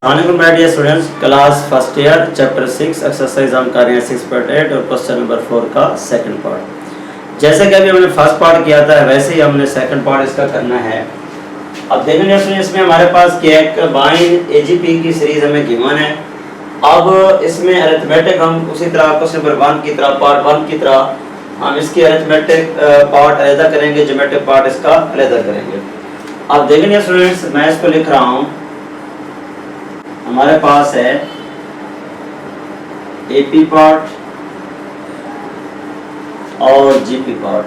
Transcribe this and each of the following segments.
वालेकुम my dear students, class first year chapter 6 exercise हम कर रहे हैं 6.8 और क्वेश्चन नंबर 4 का सेकंड पार्ट। जैसे कि अभी हमने फर्स्ट पार्ट किया था वैसे ही हमने सेकंड पार्ट इसका करना है। अब देखेंगे इसमें हमारे पास क्या एक बाइन एजीपी की सीरीज हमें गिवन है। अब इसमें अरिथमेटिक हम उसी तरह क्वेश्चन नंबर 1 की तरह पार्ट 1 की तरह हम इसकी अरिथमेटिक पार्ट अलग करेंगे, ज्योमेट्रिक पार्ट इसका अलग करेंगे। अब देखेंगे स्टूडेंट्स, मैं इसको लिख रहा हूँ। हमारे पास है एपी पार्ट और जीपी पार्ट,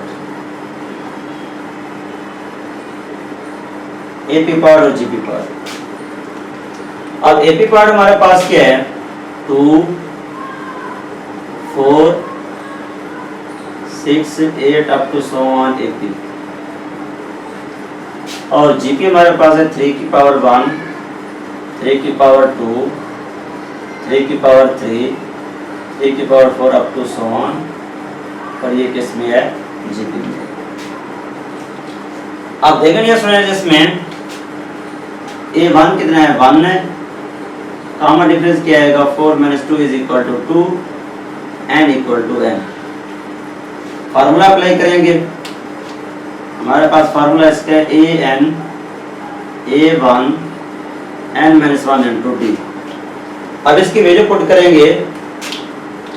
एपी पार्ट और जीपी पार्ट। अब एपी पार्ट हमारे पास क्या है 2, 4, 6, 8 up to so on AP. और जीपी हमारे पास है 3 की पावर 1, 3 की पावर 2, 3 की पावर 3, 3 की power 4 up to so on. और ये किस में है जीपी में। अब देखेंगे स्टूडेंट इसमें A1 कितना है 1 है। कॉमन डिफरेंस क्या आएगा 4 - 2 = 2, n = n। फार्मूला अप्लाई करेंगे। हमारे पास फार्मूला इसका an A1 n-1 × d। अब इसकी वैल्यू पुट करेंगे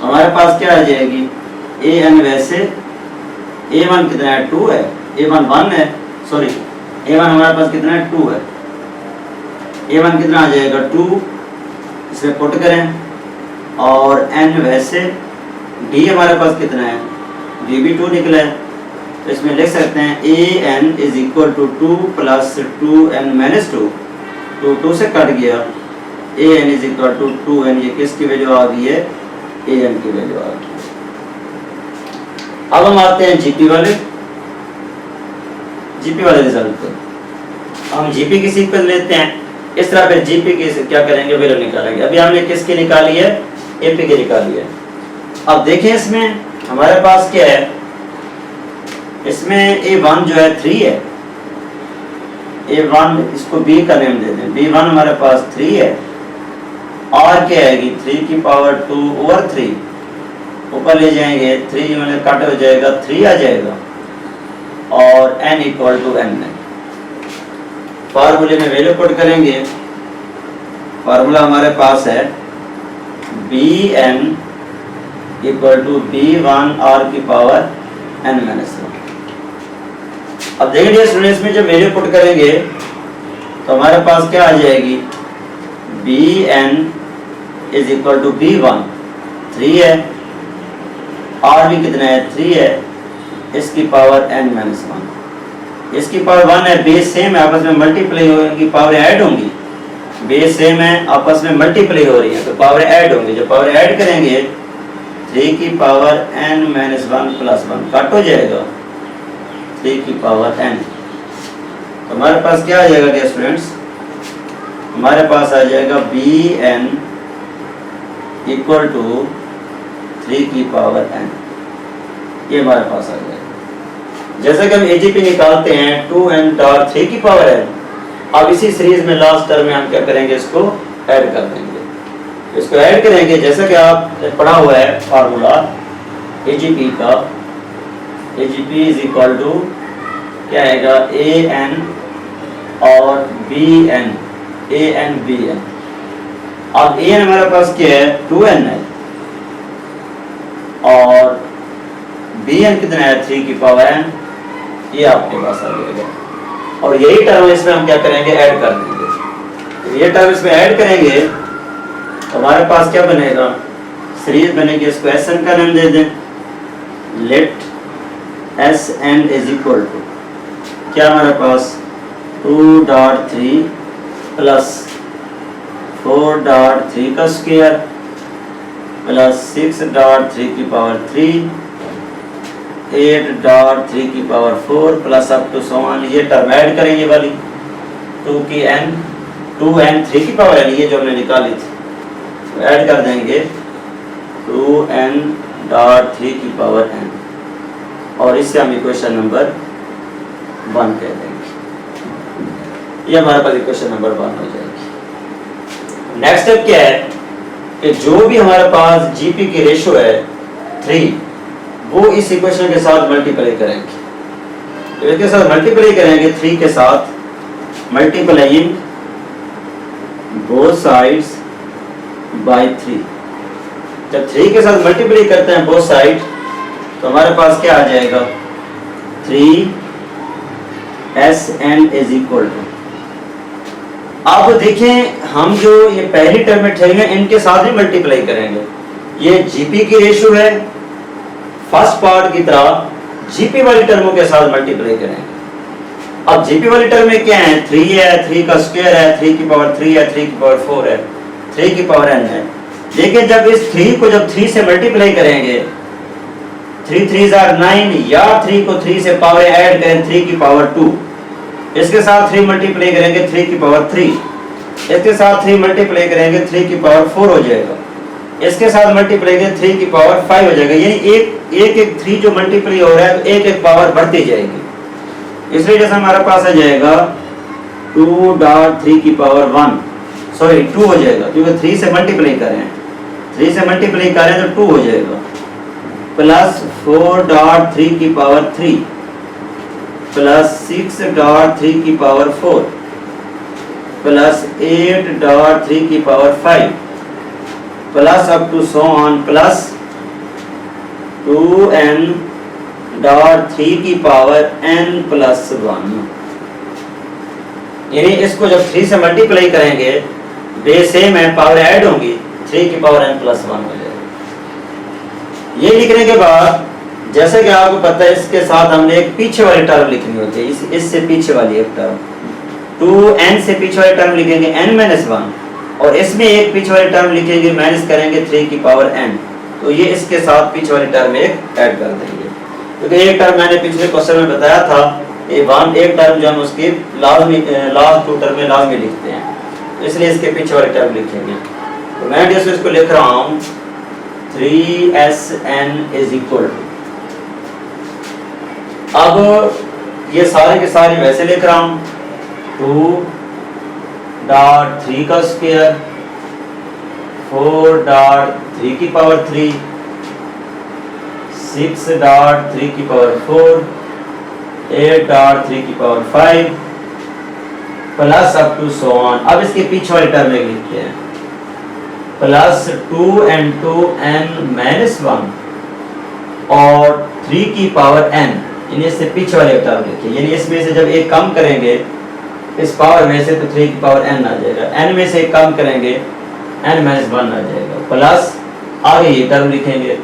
हमारे पास क्या आ जाएगी an वैसे A1 कितना है 2 है, A1 1 है, सॉरी A1 हमारे पास कितना है 2 है। A1 कितना आ जाएगा 2, इसे पुट करें। और n वैसे d हमारे पास कितना है d भी 2 निकला है, तो इसमें लिख सकते हैं an = 2 + 2n - 2। 2 से कट गया, an = 2n। ये किसकी वैल्यू आ गई है an की वैल्यू आ गई। अब हम आते हैं जीपी वाले रिजल्ट पर। हम जीपी की सीक्वेंस लेते हैं। इस तरह फिर जीपी की क्या करेंगे वैल्यू निकालेंगे। अभी हमने किसकी निकाली है एपी की निकाली है। अब देखें इसमें हमारे पास क्या है, इसमें A1 जो है 3 है। A1 इसको B का नेम दे दें, B1 हमारे पास 3 है। और क्या आएगी 3 की पावर 2/3, ऊपर ले जाएंगे 3 मतलब कट हो जाएगा 3 आ जाएगा। और n = n है। फार्मूले में वैल्यू पुट करेंगे। फार्मूला हमारे पास है Bn = B1 r की पावर n-1। अब देखिए स्टूडेंट्स में जब वैल्यू पुट करेंगे तो हमारे पास क्या आ जाएगी Bn = B1 3 है, r भी कितना है 3 है, इसकी पावर n-1। इसकी पावर 1 है, बेस सेम है, आपस में मल्टीप्लाई होगी, पावर ऐड होंगी। बेस सेम है, आपस में मल्टीप्लाई हो रही है तो पावर ऐड होंगी। जब पावर ऐड करेंगे 3 की पावर n-1 + 1 कट हो जाएगा 3 की पावर n। तो हमारे पास क्या आ जाएगा डियर स्टूडेंट्स, हमारे पास आ जाएगा Bn = 3 की पावर n। ये हमारे पास आ जाएगा। जैसे कि हम एजीपी निकालते हैं 2n-3 की पावर n। अब इसी सीरीज में लास्ट टर्म में हम क्या करेंगे इसको ऐड कर देंगे। इसको ऐड करेंगे जैसे कि आप पढ़ा हुआ है फार्मूला एजीपी का। एजीपी = क्या आएगा an और bn, an bn। अब an हमारे पास क्या है 2n है और bn कितना है 3 की पावर n। ये आपके पास आ जाएगा। और यही टर्म इसमें हम क्या करेंगे ऐड कर देंगे। तो ये टर्म इसमें ऐड करेंगे तो हमारे पास क्या बनेगा सीरीज बनेगी। इसको Sn का नाम दे दें। लेट Sn = क्या हमारे पास 2.3 + 4.3 का स्क्वायर + 6.3 की पावर 3, 8.3 की power 4 plus up to so on. ये टर्म ऐड करेंगे वाली 2 की n 2n 3 की पावर n, ये जो हमने निकाली थी तो ऐड कर देंगे 2n.3 की पावर n। और इससे हम इक्वेशन नंबर 1 कह देंगे। ये हमारे पास इक्वेशन नंबर 1 हो जाएगी। नेक्स्ट स्टेप क्या है कि जो भी हमारे पास जीपी की रेशो है 3, वो इस इक्वेशन के साथ मल्टीप्लाई करेंगे। तो इसके साथ मल्टीप्लाई करेंगे 3 के साथ, मल्टीप्लाइंग बोथ साइड्स बाय 3। जब 3 के साथ मल्टीप्लाई करते हैं बोथ साइड तो हमारे पास क्या आ जाएगा, 3SN इज इक्वल टू। अब देखें हम जो ये पहली टर्म में ठहरेंगे इनके साथ ही मल्टीप्लाई करेंगे। ये जीपी की रेशियो है, फर्स्ट पार्ट की तरह जीपी वाली टर्मों के साथ मल्टीप्लाई करेंगे। अब जीपी वाली टर्म में क्या है, 3 है, 3 का स्क्वायर है, 3 की पावर 3 है, 3 की पावर 4 है, 3 की पावर n है। देखिए जब इस 3 को जब 3 से मल्टीप्लाई करेंगे, 3 3 9, या 3 को 3 से पावर ऐड करें 3 की पावर 2, इसके साथ 3 मल्टीप्लाई करेंगे 3 की पावर 3, इसके साथ 3 मल्टीप्लाई करेंगे 3 की पावर 4 हो जाएगा, इसके साथ मल्टीप्लाई करेंगे 3 की पावर 5 हो जाएगा। यानी एक 3 जो मल्टीप्लाई हो रहा है तो एक पावर बढ़ती जाएगी। इसलिए जैसे हमारे पास आ जाएगा 2.3 की पावर 1, सॉरी 2 हो जाएगा, क्योंकि 3 से मल्टीप्लाई करें, 3 से मल्टीप्लाई करें तो 2 हो जाएगा, प्लस 4.3 की पावर 3 प्लस 6.3 की पावर 4 प्लस 8.3 की power 5 plus up to so on plus 2n.3 की पावर n प्लस 1। यानी इसको जब 3 से मल्टीप्लाई करेंगे, बेस सेम है, पावर ऐड होंगी, 3 की पावर n प्लस 1 हो जाएगा। ये लिखने के बाद जैसे कि आपको पता है इसके साथ हमने एक पीछे वाली टर्म लिखनी होती है, इससे पीछे वाली एक टर्म, 2n से पीछे वाली टर्म लिखेंगे n-1, और इसमें एक पीछे वाली टर्म लिखेंगे, माइनस करेंगे 3 की पावर n। तो ये इसके साथ पीछे वाली टर्म एक ऐड कर देंगे, क्योंकि एक टर्म मैंने पिछले क्वेश्चन में बताया था, एक टर्म जो हम उसकी लास्ट 2 टर्म में लाजमी लिखते हैं, तो इसलिए इसके पीछे वाली टर्म लिखेंगे। तो मैं जैसे इसको लिख रहा हूँ 3SN इज इक्वल टू, अब ये सारे के सारे वैसे लिख रहा हूं, 2.3 का स्क्वायर, 4.3 की पावर 3, 6.3 की पावर 4, 8.3 की power 5 plus up to so on. अब इसके पीछे वाली टर्म में लिखते हैं, प्लस 2n(-1) और 3 की पावर n, यानी इससे पीछे वाले टर्म लिखिए। यानी इसमें से जब एक कम करेंगे इस पावर में से तो 3 की पावर n आ जाएगा, n में से एक कम करेंगे n-1 आ जाएगा, प्लस आगे ये टर्म लिखेंगे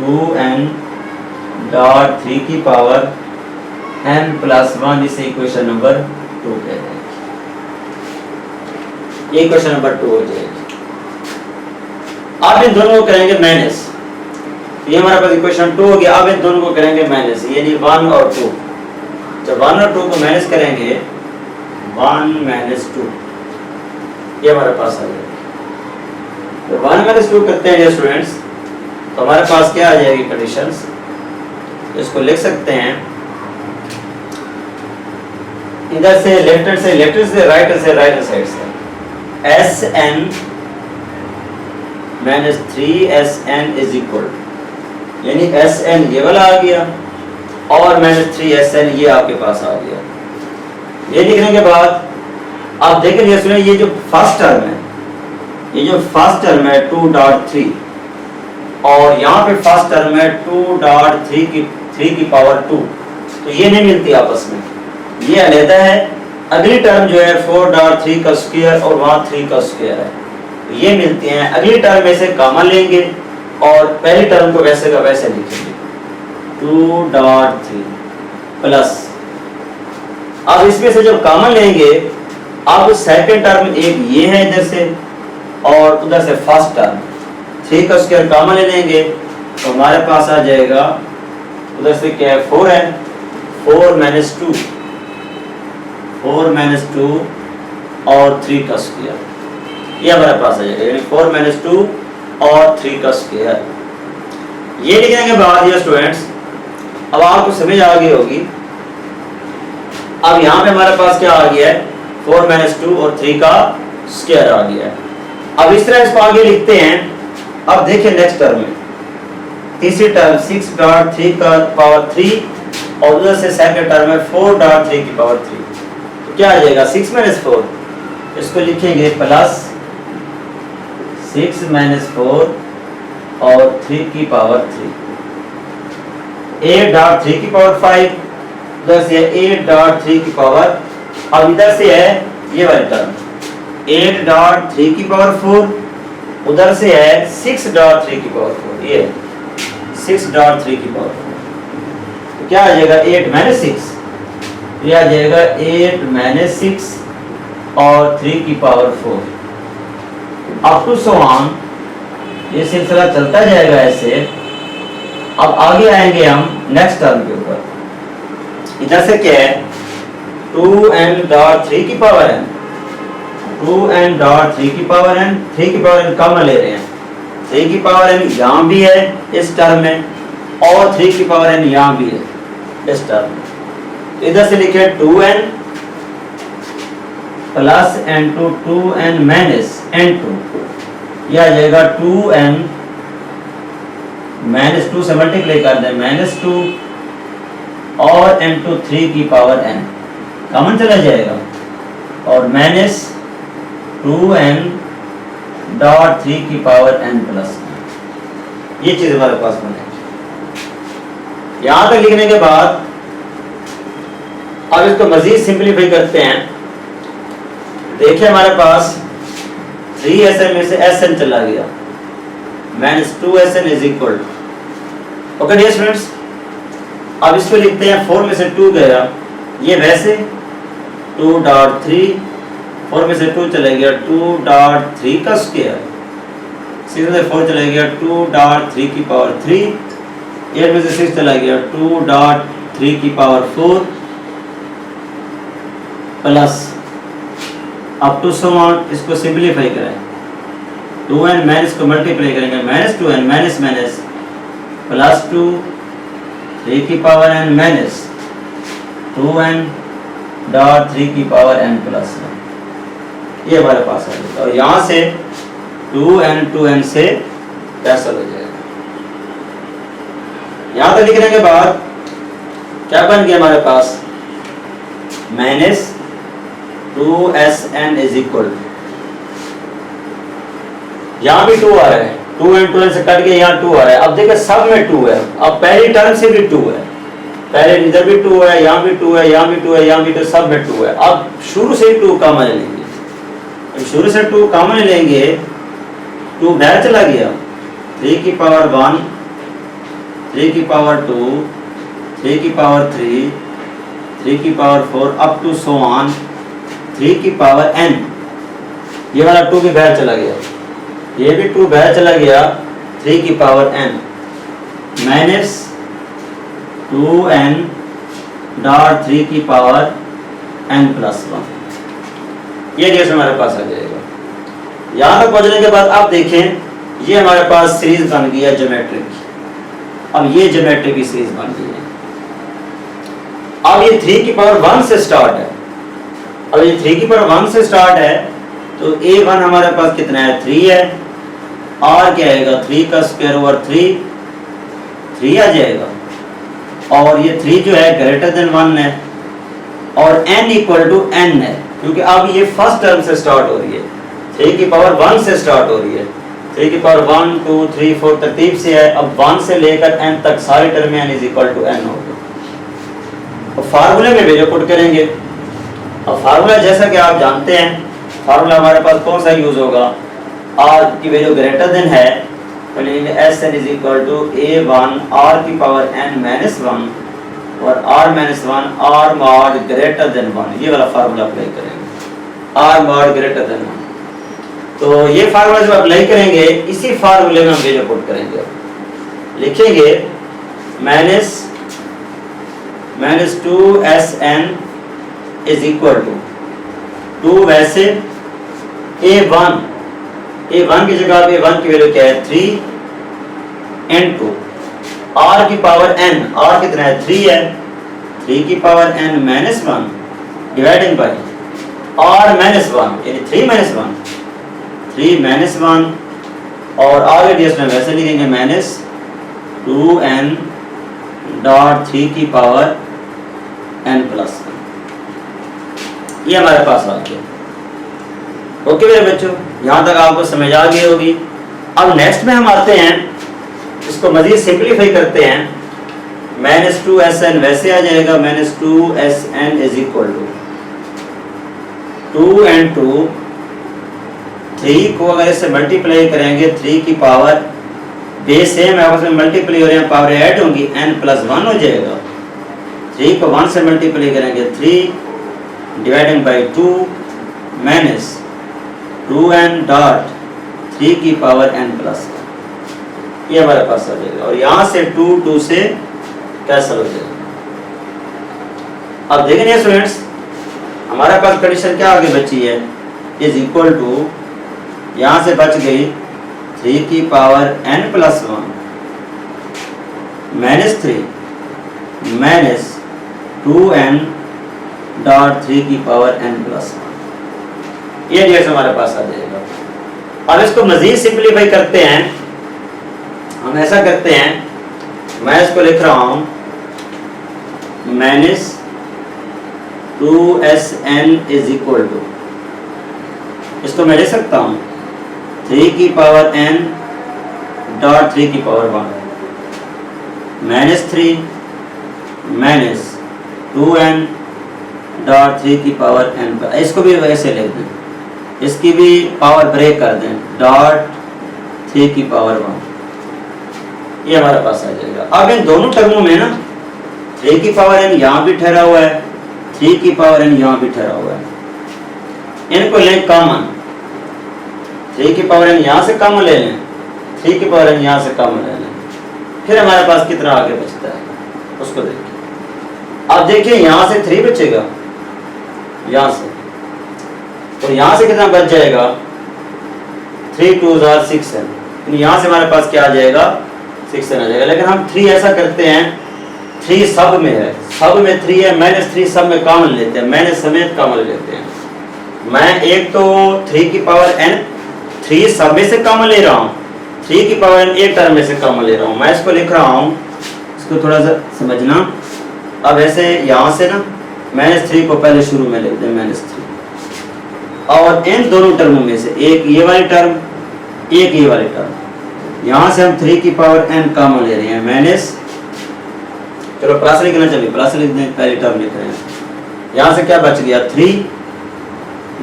2n.3 की पावर n प्लस 1, इसे इक्वेशन नंबर 2 कह देंगे। ये इक्वेशन नंबर 2 हो जाएगी। अब इन दोनों को करेंगे माइनस, ये हमारे पास इक्वेशन 2 हो गया। अब इन दोनों को करेंगे माइनस, यानी 1 और 2। जब 1 और 2 को माइनस करेंगे, 1 - 2, ये हमारे पास आ जाएगा। तो 1 - 2 करते हैं स्टूडेंट्स, तो हमारे पास क्या आ जाएगी कंडीशंस, इसको लिख सकते हैं इधर से लेफ्ट हैंड से राइट हैंड साइड से, SN - 3SN इज इक्वल, यानी SN ये वाला आ गया और -3SN ये आपके पास आ गया। ये लिखने के बाद आप देखेंगे सुनिए, ये जो फर्स्ट टर्म है, ये जो फर्स्ट टर्म है 2.3, और यहाँ पे फर्स्ट टर्म है 2.3 की पावर 2, तो ये नहीं मिलती आपस में, ये अलग है। अगली टर्म जो है 4.3 का स्क्वायर और वहाँ 3 का स्क्वायर है, तो ये मिलती हैं। अगली टर्म में से कॉमन लेंगे और पहली टर्म को वैसे का वैसे लिखेंगे, 2.3 प्लस, अब इसमें से जब कॉमन लेंगे, अब सेकंड टर्म एक ये है इधर से और उधर से फर्स्ट टर्म, 3 का स्क्वायर कॉमन ले लेंगे तो हमारे पास आ जाएगा, उधर से क्या है 4 है, 4 - 2, 4 - 2 और 3 का स्क्वायर, ये हमारे पास आ जाएगा, यानी 4 - 2 और 3 का स्क्वायर। ये लिखने के बाद ये स्टूडेंट्स अब आपको समझ आ गई होगी। अब यहाँ पे हमारे पास क्या आ गया है, 4 - 2 और 3 का स्क्वायर आ गया है। अब इस तरह इसको आगे लिखते हैं। अब देखिए नेक्स्ट टर्म में तीसरी टर्म 6.3 का पावर 3 और उधर से सेकंड टर्म में 4.3 की पावर 3। तो क्या आ जाएगा 6 - 4, इसको लिखेंगे प्लस 6 - 4 और 3 की पावर 3, 8.3 की पावर 5, उधर से 8.3 की पावर, अब इधर से है ये वाली टर्म 8.3 की पावर 4, उधर से है 6.3 की पावर 4, ये 6.3 की पावर 4। तो क्या आ जाएगा 8 - 6, ये आ जाएगा 8 - 6 और 3 की power 4 up to so on. ये सिलसिला चलता जाएगा ऐसे। अब आगे आएंगे हम नेक्स्ट टर्म के ऊपर। इधर से क्या है 2n.3 की पावर n, 2n.3 की पावर n, 3 की पावर n कम ले रहे हैं, 3 की पावर n यहाँ भी है इस टर्म में और 3 की पावर n यहाँ भी है इस टर्म में। तो इधर से लिखे 2n plus n2 2n minus n2, यह आ जाएगा 2n -2 से मल्टीप्लाई कर दें -2 और n2 3 की पावर n कॉमन चला जाएगा और -2n.3 की पावर n प्लस, ये चीज हमारे पास बनेगी। यहां तक लिखने के बाद अब इसको मजीद सिंपलीफाई करते हैं। देखिए हमारे पास 3Sn में से Sn चला गया, -2Sn is equal to, okay dear students. अब इसको लिखते हैं 4 में से 2 गया, ये वैसे 2.3, 4 में से 2 चला गया 2.3 का स्क्वायर, 6 में से 4 चला गया 2.3 की पावर 3, 8 में से 6 चला गया 2.3 की power 4 plus up to some on. इसको सिंपलीफाई करें 2n माइनस को मल्टीप्लाई करेंगे -2n माइनस माइनस प्लस 2 3 की पावर n माइनस 2n.3 की पावर n प्लस 1, ये हमारे पास आ जाएगा। और यहाँ से 2n से कैंसिल हो जाएगा। यहाँ तक लिखने के बाद क्या बन गया हमारे पास -2Sn इज इक्वल, यहाँ भी 2 आ रहा है, 2n से कट के यहाँ 2 आ रहा है। अब देखिए सब में 2 है, अब पहली टर्म से भी 2 है, पहले इधर भी 2 है, यहाँ भी 2 है, यहाँ भी 2 है, यहाँ भी 2, सब में 2 है। अब शुरू से ही 2 कॉमन लेंगे, शुरू से 2 कॉमन लेंगे, 2 बाहर चला गया, 3 की पावर 1, 3 की पावर 2, 3 की पावर 3, 3 की power 4 up to so on 3 की पावर n। ये वाला 2 भी बाहर चला गया, ये भी 2 बाहर चला गया, 3 की पावर n माइनस 2n.3 की पावर n प्लस 1, ये जैसे हमारे पास आ जाएगा। यहाँ तक पहुँचने के बाद आप देखें ये हमारे पास सीरीज बन गई है ज्योमेट्रिक की। अब ये ज्योमेट्री की सीरीज बन गई है। अब ये 3 की पावर 1 से स्टार्ट है, अब ये 3 की पावर 1 से स्टार्ट है, तो a1 हमारे पास कितना है 3 है, r क्या आएगा 3 का स्क्वायर ओवर 3 आ जाएगा, और ये 3 जो है ग्रेटर देन 1 है, और n इक्वल टू n है, क्योंकि अब ये फर्स्ट टर्म से स्टार्ट हो रही है, 3 की पावर 1 से स्टार्ट हो रही है, 3 की पावर 1 2 3 4 तरतीब से है। अब 1 से लेकर n तक सारी term n is equal to n होगा। अब फार्मूले में वैल्यू पुट करेंगे। अब फार्मूला जैसा कि आप जानते हैं, फार्मूला हमारे पास कौन सा यूज होगा, r की वैल्यू ग्रेटर देन है तो लेंगे Sn is equal to a1 r की पावर n माइनस 1 और r minus 1 r mod greater than 1, ये वाला फार्मूला अप्लाई करेंगे, r मॉड ग्रेटर देन 1। तो ये फार्मूला जब अप्लाई करेंगे, इसी फार्मूले में हम वैल्यू पुट करेंगे, लिखेंगे minus 2Sn is equal to 2 वैसे a1 की जगह पे a1 की वैल्यू क्या है 3 into r की पावर n, r कितना है 3 है, 3 की power n minus 1 dividing by r minus 1 यानी 3 माइनस 1, 3 माइनस 1 और आगे ds में वैसे लिखेंगे माइनस 2n डॉट 3 की पावर n प्लस 1। ये हमारे पास आ गया। ओके मेरे बच्चों, यहाँ तक आपको समझ आ गई होगी। अब नेक्स्ट में हम आते हैं, इसको मजीद सिंप्लीफाई करते हैं। -2sn वैसे आ जाएगा -2sn is equal to 2 and 2, 3 को अगर इससे मल्टीप्लाई करेंगे 3 की पावर बेस सेम है, आपस में मल्टीप्लाई हो रहे हैं, पावर ऐड होंगी, n प्लस 1 हो जाएगा। 3 को 1 से मल्टीप्लाई करेंगे 3 dividing by 2 minus 2n dot 3 की पावर n प्लस 1। ये हमारे पास आ जाएगा और यहाँ से 2 से कैंसिल हो जाएगा। अब देखेंगे स्टूडेंट्स, हमारे पास कंडीशन क्या आगे बची है, इज इक्वल टू, यहाँ से बच गई 3 की power n plus 1 minus 3 minus 2n dot 3 की पावर n प्लस 1। ये डिवाइस हमारे पास आ जाएगा। अब इसको मजीद सिंप्लीफाई करते हैं। हम ऐसा करते हैं, मैं इसको लिख रहा हूं minus 2sn is equal to, इसको मैं लिख सकता हूं 3 की पावर n डॉट 3 की power 1 minus 3 minus 2n dot 3 की पावर n। इसको भी वैसे लिख दें, इसकी भी पावर ब्रेक कर दें, डॉट 3 की पावर 1। ये हमारे पास आ जाएगा। अब इन दोनों टर्मों में ना 3 की पावर n यहाँ भी ठहरा हुआ है, 3 की पावर n यहाँ भी ठहरा हुआ है, इनको लें कॉमन। 3 की पावर n यहाँ से कॉमन ले लें, 3 की पावर n यहाँ से कॉमन ले लें, फिर हमारे पास कितना आगे बचता है उसको देखिए। अब देखिए यहाँ से 3 बचेगा, यहाँ से, तो यहाँ से कितना बच जाएगा, 3 2 6n, यहाँ से हमारे पास क्या आ जाएगा, 6n आ जाएगा। लेकिन हम 3 ऐसा करते हैं, 3 सब में है, सब में 3 है, -3 सब में कॉमन लेते हैं, माइनस समेत कॉमन लेते हैं। मैं एक तो 3 की पावर n 3 सब में से कॉमन ले रहा हूँ, 3 की पावर n एक टर्म में से कॉमन ले रहा हूँ। मैं इसको लिख रहा हूँ, इसको थोड़ा सा समझना। अब ऐसे यहाँ से ना -3 को पहले शुरू में लिख दें -3, और इन दोनों टर्मों में से एक ये वाली टर्म, एक ये वाली टर्म, यहाँ से हम 3 की पावर n कॉमन ले रहे हैं, माइनस, चलो प्लस लिखना, चलिए प्लस लिख दें, पहली टर्म लिख रहे हैं। यहाँ से क्या बच गया 3,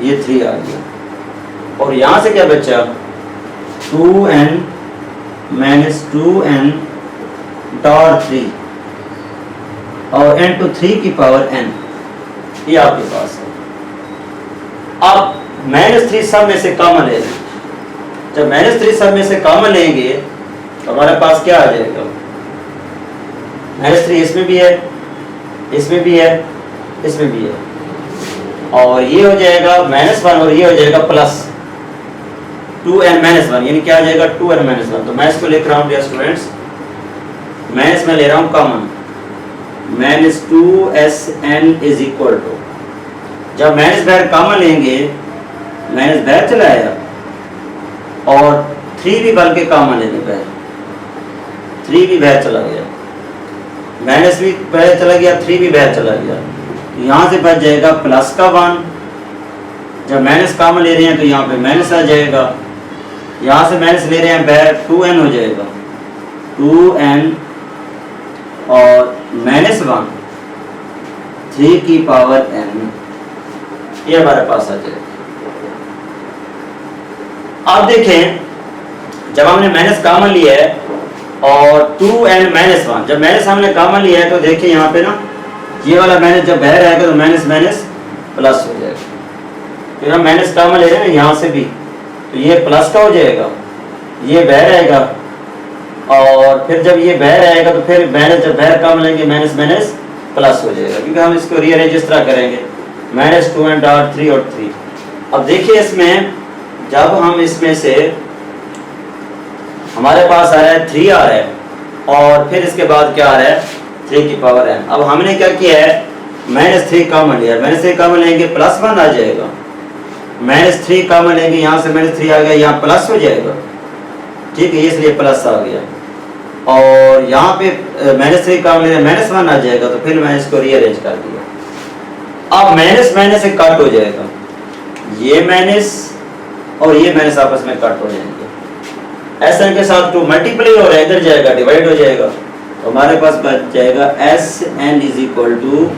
ये 3 आ गया, और यहाँ से क्या बचा 2n माइनस 2n डॉट 3 और n टू 3 की पावर n, ये आपके पास है। अब -3 सब में से कॉमन ले लें, जब -3 सब में से कॉमन लेंगे तो हमारे पास क्या आ जाएगा, -3 इसमें भी है, इसमें भी है, इसमें भी है, और ये हो जाएगा -1 और ये हो जाएगा प्लस 2n माइनस 1, यानी क्या आ जाएगा 2n माइनस 1। तो मैं इसको लिख रहा हूँ डियर स्टूडेंट्स, मैं इसमें ले रहा हूँ common, -2sn is equal to, जब माइनस बाहर कॉमन लेंगे, माइनस बाहर चला आया और 3 भी बल्कि कॉमन लेने बाहर, 3 भी बाहर चला गया, माइनस भी बाहर चला गया, 3 भी बाहर चला गया, तो यहाँ से बच जाएगा प्लस का 1। जब माइनस कॉमन ले रहे हैं तो यहाँ पे माइनस आ जाएगा, यहाँ से माइनस ले रहे हैं बाहर, 2n हो जाएगा, 2n और -1 3 की पावर n, ये हमारे पास आ जाएगा। अब देखें, जब हमने माइनस कॉमन लिया है और 2n माइनस 1, जब माइनस हमने कॉमन लिया है तो देखिए यहाँ पे ना ये वाला माइनस जब बाहर आएगा तो माइनस माइनस प्लस हो जाएगा, फिर हम माइनस कॉमन ले रहे हैं यहाँ से भी, तो ये प्लस का हो जाएगा, ये बाहर आएगा, और फिर जब ये बाहर आएगा तो फिर माइनस जब बाहर कॉमन लेंगे माइनस माइनस प्लस हो जाएगा, क्योंकि हम इसको रीअरेंज इस तरह करेंगे, -2n डॉट 3 और 3। अब देखिए इसमें जब हम इसमें से हमारे पास आ रहा है 3 आ रहा है, और फिर इसके बाद क्या आ रहा है 3 की पावर n। अब हमने क्या किया है, -3 कॉमन लिया, -3 कॉमन लेंगे +1 आ जाएगा, -3 कॉमन लेंगे, यहाँ से -3 आ गया, यहाँ प्लस हो जाएगा, ठीक है, इसलिए प्लस आ गया। और यहाँ पे -3 कॉमन लेंगे, -1 आ जाएगा, तो फिर मैंने इसको रीअरेंज कर दिया। अब माइनस माइनस से कट हो जाएगा, ये माइनस और ये माइनस आपस में कट हो जाएंगे। SN के साथ 2 मल्टीप्लाई हो रहा है, इधर जाएगा डिवाइड हो जाएगा, तो हमारे पास बच जाएगा SN is equal to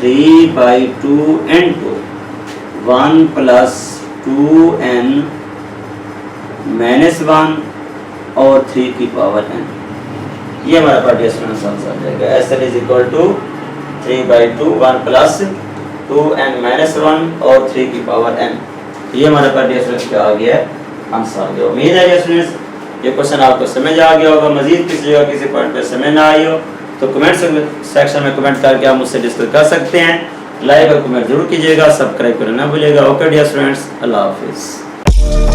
3/2 into 1 plus 2n -1 और 3 की पावर n। ये हमारा पार्टीशन आंसर आ जाएगा। SN is equal to 3/2 1 plus 2n -1 और 3 की पावर n। ये हमारा पार्टीशन क्या आ गया, आंसर आ गया। उम्मीद है स्टूडेंट्स ये क्वेश्चन आपको समझ आ गया होगा। मजीद किसी जगह किसी पॉइंट पे समझ ना आई हो तो कमेंट सेक्शन में कमेंट करके आप मुझसे डिस्कस कर सकते हैं। लाइक और कमेंट जरूर कीजिएगा, सब्सक्राइब करना ना भूलिएगा। ओके डियर स्टूडेंट्स, अल्लाह हाफिज़।